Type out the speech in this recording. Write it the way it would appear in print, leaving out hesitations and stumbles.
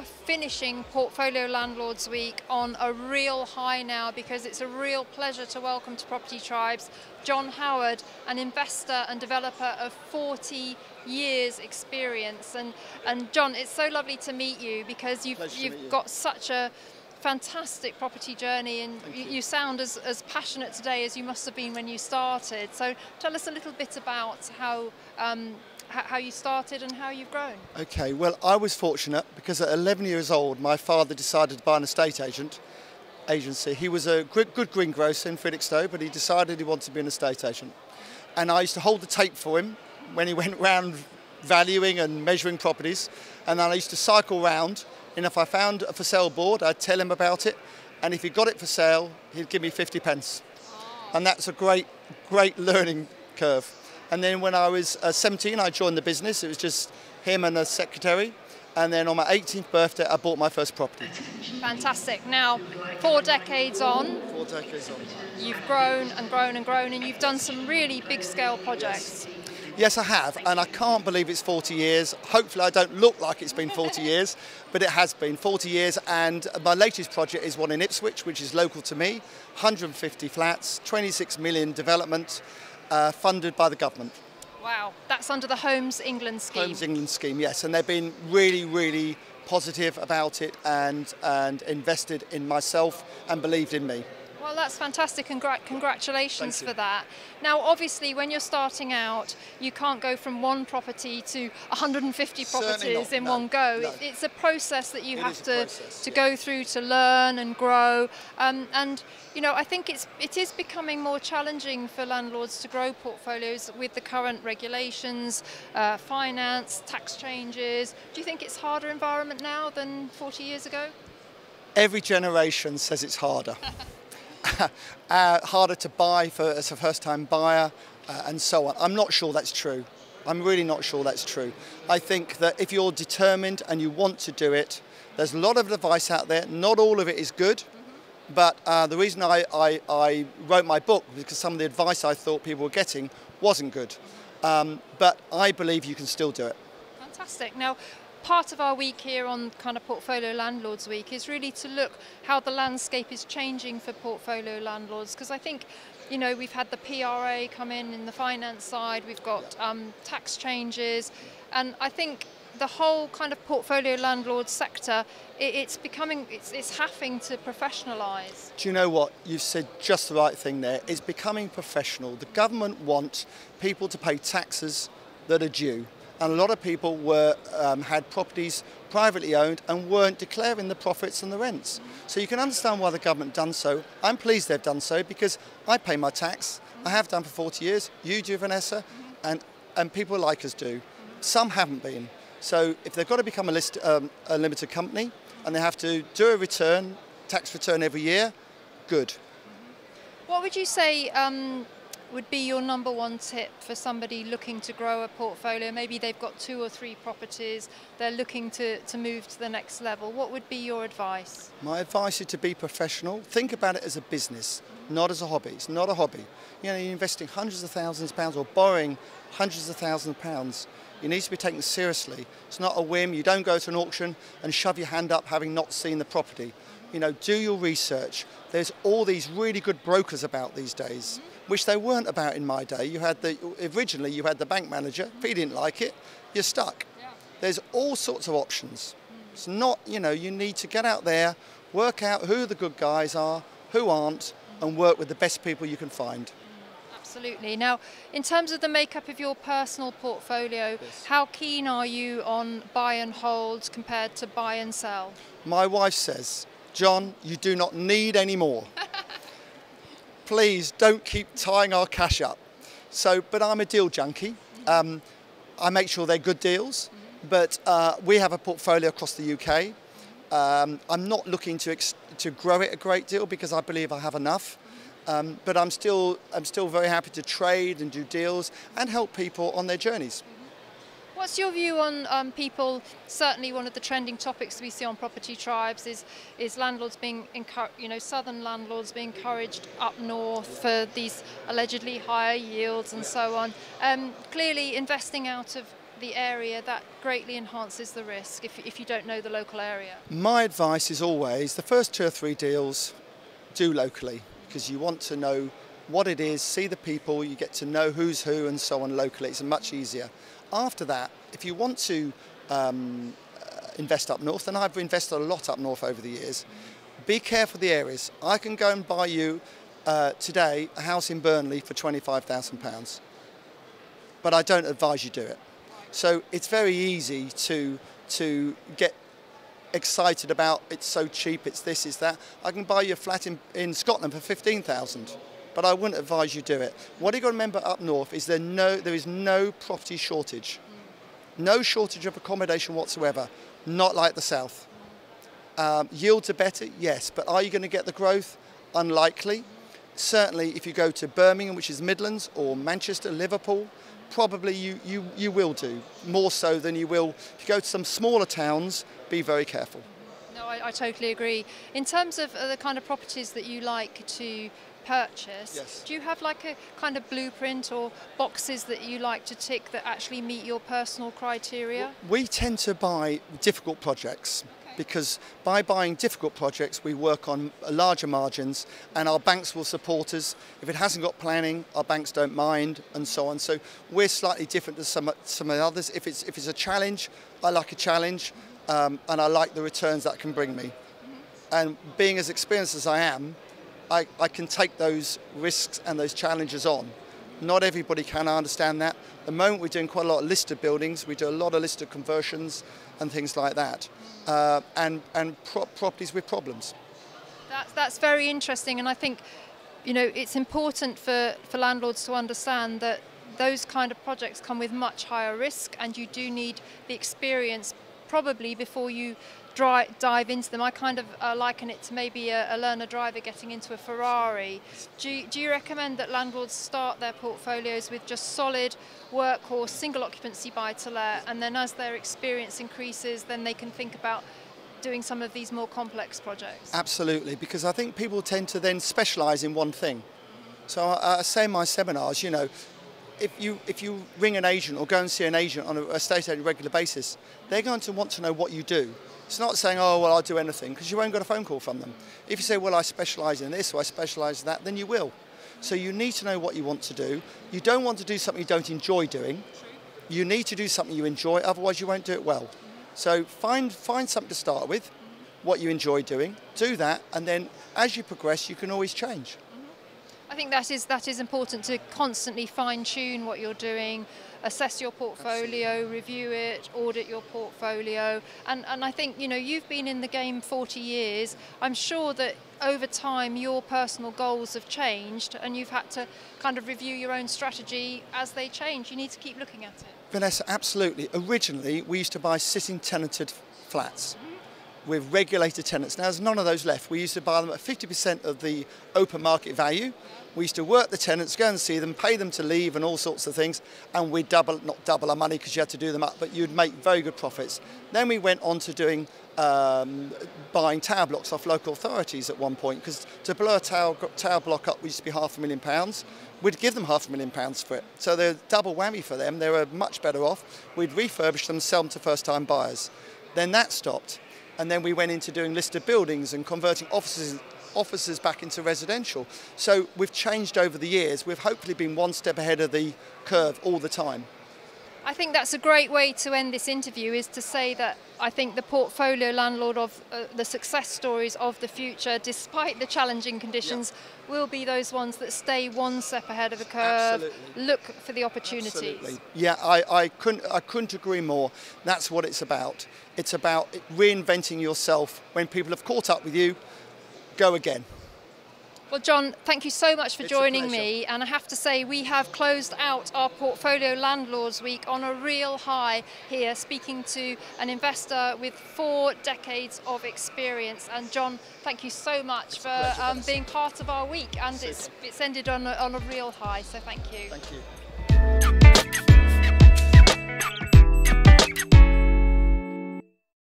are finishing Portfolio Landlords Week on a real high now, because it's a real pleasure to welcome to Property Tribes John Howard, an investor and developer of 40 years experience. And John, it's so lovely to meet you, because you've got such a fantastic property journey, and you sound as passionate today as you must have been when you started. So tell us a little bit about how you started and how you've grown. Okay, well, I was fortunate because at 11 years old my father decided to buy an estate agency. He was a good greengrocer in Felixstowe, but he decided he wanted to be an estate agent. And I used to hold the tape for him when he went round valuing and measuring properties, and then I used to cycle round, and if I found a for sale board I'd tell him about it, and if he got it for sale he'd give me 50 pence. And that's a great learning curve. And then when I was 17 I joined the business. It was just him and a secretary, and then on my 18th birthday I bought my first property. Fantastic. Now 4 decades on, you've grown and grown and grown, and you've done some really big scale projects. Yes, I have, and I can't believe it's 40 years. Hopefully I don't look like it's been 40 years, but it has been 40 years, and my latest project is one in Ipswich, which is local to me, 150 flats, 26 million development, funded by the government. Wow, that's under the Homes England scheme. Homes England scheme, yes, and they've been really positive about it and invested in myself and believed in me. Well, that's fantastic, and congratulations for that. Now, obviously, when you're starting out, you can't go from one property to 150 properties in one go. No. It's a process that you have to go through to learn and grow. And you know, I think it is becoming more challenging for landlords to grow portfolios with the current regulations, finance, tax changes. Do you think it's a harder environment now than 40 years ago? Every generation says it's harder. Harder to buy as a first-time buyer, and so on. I'm not sure that's true. I'm really not sure that's true. I think that if you're determined and you want to do it, there's a lot of advice out there. Not all of it is good, but the reason I wrote my book was because some of the advice I thought people were getting wasn't good. But I believe you can still do it. Fantastic. Now, part of our week here on kind of Portfolio Landlords Week is really to look how the landscape is changing for portfolio landlords, because I think, you know, we've had the PRA come in the finance side, we've got tax changes, and I think the whole kind of portfolio landlord sector, it's having to professionalise. Do you know what? You've said just the right thing there. It's becoming professional. The government want people to pay taxes that are due. And a lot of people had properties privately owned and weren't declaring the profits and the rents. So you can understand why the government done so. I'm pleased they've done so, because I pay my tax. I have done for 40 years. You do, Vanessa, and people like us do. Some haven't been. So if they've got to become a limited company and they have to do a tax return every year, good. What would you say would be your number one tip for somebody looking to grow a portfolio? Maybe they've got 2 or 3 properties, they're looking to move to the next level. What would be your advice? My advice is to be professional. Think about it as a business, not as a hobby. It's not a hobby. You know, you're investing hundreds of thousands of pounds or borrowing hundreds of thousands of pounds. You need to be taken seriously. It's not a whim. You don't go to an auction and shove your hand up having not seen the property. You know, do your research. There's all these really good brokers about these days, which they weren't about in my day. Originally you had the bank manager. If he didn't like it, you're stuck. There's all sorts of options. It's not, you know, you need to get out there, work out who the good guys are, who aren't, and work with the best people you can find. Absolutely. Now, in terms of the makeup of your personal portfolio, how keen are you on buy and hold compared to buy and sell? My wife says, John, you do not need any more. Please don't keep tying our cash up. But I'm a deal junkie. I make sure they're good deals, but we have a portfolio across the UK. I'm not looking to grow it a great deal because I believe I have enough. But I'm still very happy to trade and do deals and help people on their journeys. What's your view on people? Certainly, one of the trending topics we see on Property Tribes is landlords being encouraged, you know, southern landlords being encouraged up north for these allegedly higher yields and so on. Clearly, investing out of the area, that greatly enhances the risk if you don't know the local area? My advice is always the first 2 or 3 deals do locally, because you want to know what it is, see the people, you get to know who's who and so on locally. It's much easier. After that, if you want to invest up north, and I've invested a lot up north over the years, be careful of the areas. I can go and buy you today a house in Burnley for £25,000, but I don't advise you do it. So it's very easy to get excited about it's so cheap, it's this, it's that. I can buy you a flat in Scotland for £15,000, but I wouldn't advise you do it. What you've got to remember up north is there is no property shortage. No shortage of accommodation whatsoever, not like the south. Yields are better, yes, but are you going to get the growth? Unlikely. Certainly if you go to Birmingham, which is Midlands, or Manchester, Liverpool, probably you will do, more so than you will if you go to some smaller towns. Be very careful. No, I totally agree. In terms of the kind of properties that you like to purchase, yes. Do you have like a kind of blueprint or boxes that you like to tick that actually meet your personal criteria? We tend to buy difficult projects. Because by buying difficult projects, we work on larger margins, and our banks will support us. If it hasn't got planning, our banks don't mind, and so on. So we're slightly different to some of the others. If it's a challenge, I like a challenge, and I like the returns that can bring me. And being as experienced as I am, I can take those risks and those challenges on. Not everybody can, I understand that. At the moment we're doing quite a lot of listed buildings, we do a lot of listed conversions and things like that, and properties with problems. That's very interesting, and I think it's important for landlords to understand that those kind of projects come with much higher risk, and you do need the experience probably before you dive into them. I kind of liken it to maybe a learner driver getting into a Ferrari. Do you recommend that landlords start their portfolios with just solid workhorse single occupancy buy-to-let, and then as their experience increases, then they can think about doing some of these more complex projects? Absolutely, because I think people tend to then specialise in one thing. So I say in my seminars, if you ring an agent or go and see an agent on a estate agent on a regular basis, they're going to want to know what you do. It's not saying, oh, well, I'll do anything, because you won't get a phone call from them. If you say, well, I specialise in this or I specialise in that, then you will. So you need to know what you want to do. You don't want to do something you don't enjoy doing. You need to do something you enjoy, otherwise you won't do it well. So find something to start with, what you enjoy doing, do that, and then as you progress, you can always change. I think that is important, to constantly fine-tune what you're doing, assess your portfolio, absolutely, review it, audit your portfolio, and I think you've been in the game 40 years. I'm sure that over time your personal goals have changed, and you've had to kind of review your own strategy as they change. You need to keep looking at it. Vanessa, absolutely. Originally, we used to buy sitting tenanted flats with regulated tenants. Now, there's none of those left. We used to buy them at 50% of the open market value. We used to work the tenants, go and see them, pay them to leave and all sorts of things, and we'd not double our money because you had to do them up, but you'd make very good profits. Then we went on to doing buying tower blocks off local authorities at one point, because to blow a tower block up used to be £500,000. We'd give them £500,000 for it. So they're double whammy for them. They were much better off. We'd refurbish them, sell them to first-time buyers. Then that stopped. And then we went into doing listed buildings and converting offices back into residential. So we've changed over the years. We've hopefully been one step ahead of the curve all the time. I think that's a great way to end this interview, is to say that I think the portfolio landlord of the success stories of the future, despite the challenging conditions, will be those ones that stay one step ahead of the curve, absolutely, look for the opportunities. Absolutely. Yeah, I couldn't agree more. That's what it's about. It's about reinventing yourself. When people have caught up with you, go again. Well, John, thank you so much for joining me. And I have to say, we have closed out our Portfolio Landlords Week on a real high here, speaking to an investor with 4 decades of experience. And John, thank you so much for being part of our week. And it's ended on a real high, so thank you. Thank you.